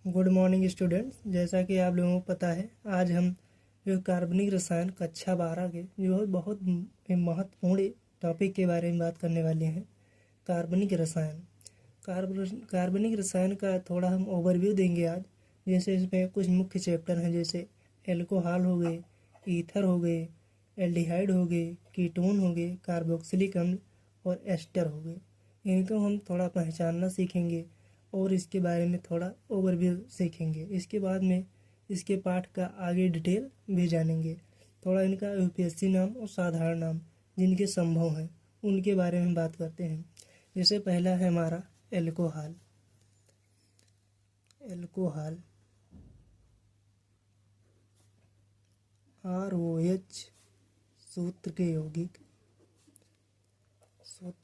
Good morning students. जैसा कि आप लोगों को पता है, आज हम जो कार्बनिक रसायन कक्षा 12 के जो है बहुत महत्वपूर्ण टॉपिक के बारे में बात करने वाले हैं। कार्बनिक रसायन। कार्बनिक रसायन का थोड़ा हम ओवरव्यू देंगे आज। जैसे इसमें कुछ मुख्य चैप्टर हैं, जैसे एल्कोहल हो गए, ईथर हो गए, एल्डिहाइड हो गए, कीटोन हो गए, कार्बोक्सिलिक अम्ल और एस्टर हो गए। इनको हम थोड़ा पहचानना सीखेंगे और इसके बारे में थोड़ा ओवरव्यू सीखेंगे। इसके बाद में इसके पाठ का आगे डिटेल भी जानेंगे। थोड़ा इनका यूपीएससी नाम और साधारण नाम जिनके संभव हैं उनके बारे में बात करते हैं। जैसे पहला है हमारा एल्कोहल। एल्कोहल ROH सूत्र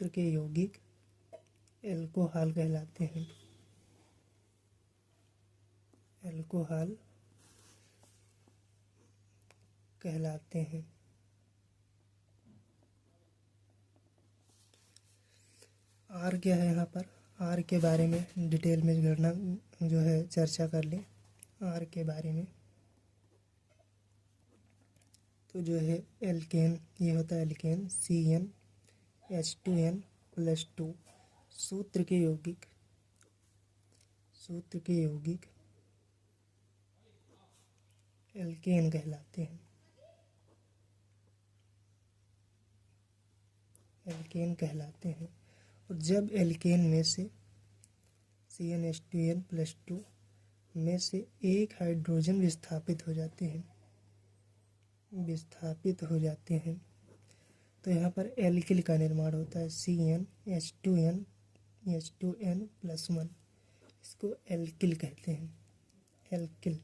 के यौगिक एल्कोहल कहलाते हैं। एल्कोहल कहलाते हैं। आर क्या है, यहाँ पर आर के बारे में डिटेल में करना जो है चर्चा कर लें। आर के बारे में तो जो है एल्केन, ये होता है एल्केन CnH2n+2। सूत्र के यौगिक एल्केन कहलाते हैं। एल्केन कहलाते हैं। और जब एल्केन में से CnH2n+2 में से एक हाइड्रोजन विस्थापित हो जाते हैं तो यहाँ पर एल्किल का निर्माण होता है। CnH2n+1 इसको एल्किल कहते हैं। एल्किल।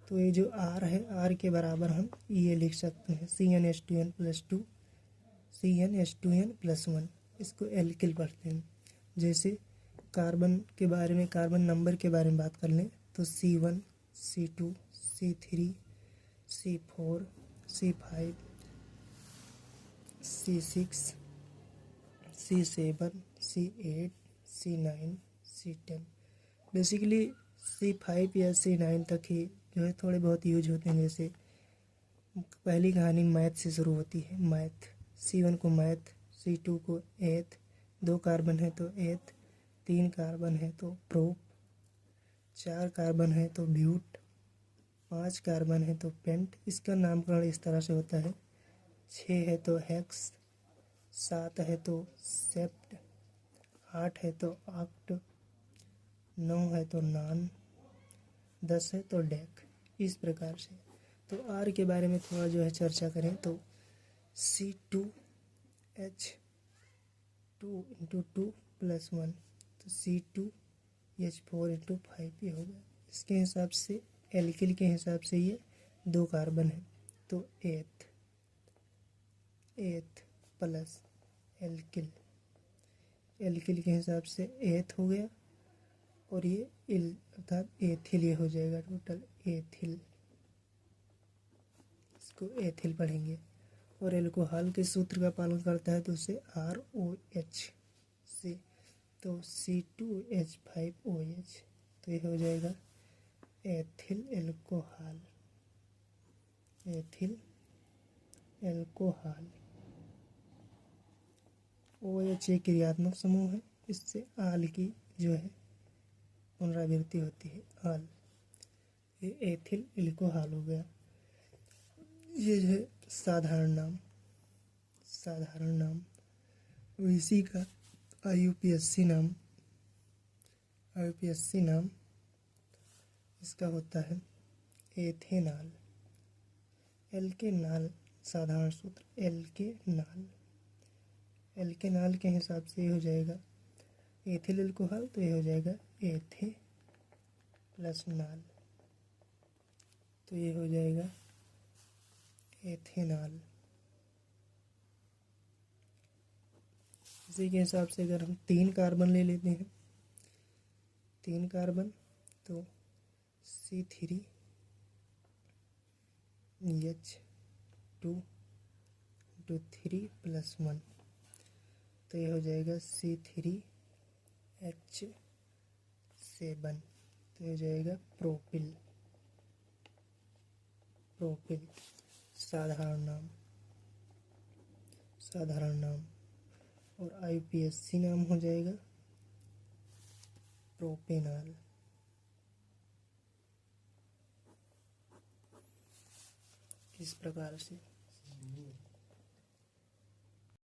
तो ये जो आर है, आर के बराबर हम ये लिख सकते हैं CnH2n+1 इसको एल्किल पढ़ते हैं। जैसे कार्बन के बारे में, कार्बन नंबर के बारे में बात कर लें तो C1 C2 C3 C4 C5 C6 C7 C8 C9 C10। Basically C5 या C9 तक ही जो है थोड़े बहुत यूज होते हैं। जैसे पहली कहानी मैथ से शुरू होती है। मैथ, C1 को मैथ, C2 को एथ, 2 कार्बन है तो एथ, 3 कार्बन है तो प्रोप, 4 कार्बन है तो ब्यूट, 5 कार्बन है तो पेंट। इसका नामकरण इस तरह से होता है। 6 है तो हेक्स, 7 है तो सेप्ट, 8 है तो ऑक्ट, 9 है तो नॉन, 10 है तो डेक। इस प्रकार से। तो आर के बारे में थोड़ा जो है चर्चा करें तो C2H2 तो C2H4 ये हो गया। इसके हिसाब से एल्किल के हिसाब से ये 2 कार्बन है तो एथ प्लस एल्किल। एल्किल के हिसाब से एथ हो गया और ये अर्थात एथिल ये हो जाएगा टोटल एथिल। इसको एथिल पढ़ेंगे। और एल्कोहल के सूत्र का पालन करता है तो उसे ROH से तो C2H5OH तो ये हो जाएगा एथिल एल्कोहल। OH एक क्रियात्मक समूह है। इससे आल की जो है पुनरावृत्ति होती है। आल, ये एथिल एल्कोहल हो गया। ये जो है साधारण नाम इसी का IUPAC नाम इसका होता है एथेनॉल। एल्केनॉल साधारण सूत्र एल्केनॉल के हिसाब से ये हो जाएगा एथिल एल्कोहल तो ये हो जाएगा एथे प्लस नॉल तो ये हो जाएगा एथेनॉल। इसी के हिसाब से अगर हम 3 कार्बन ले लेते हैं, 3 कार्बन तो C3H2 3+1 तो ये हो जाएगा C3H7 तो हो जाएगा प्रोपिल। प्रोपिल साधारण नाम। और IUPAC नाम हो जाएगा प्रोपेनॉल। इस प्रकार से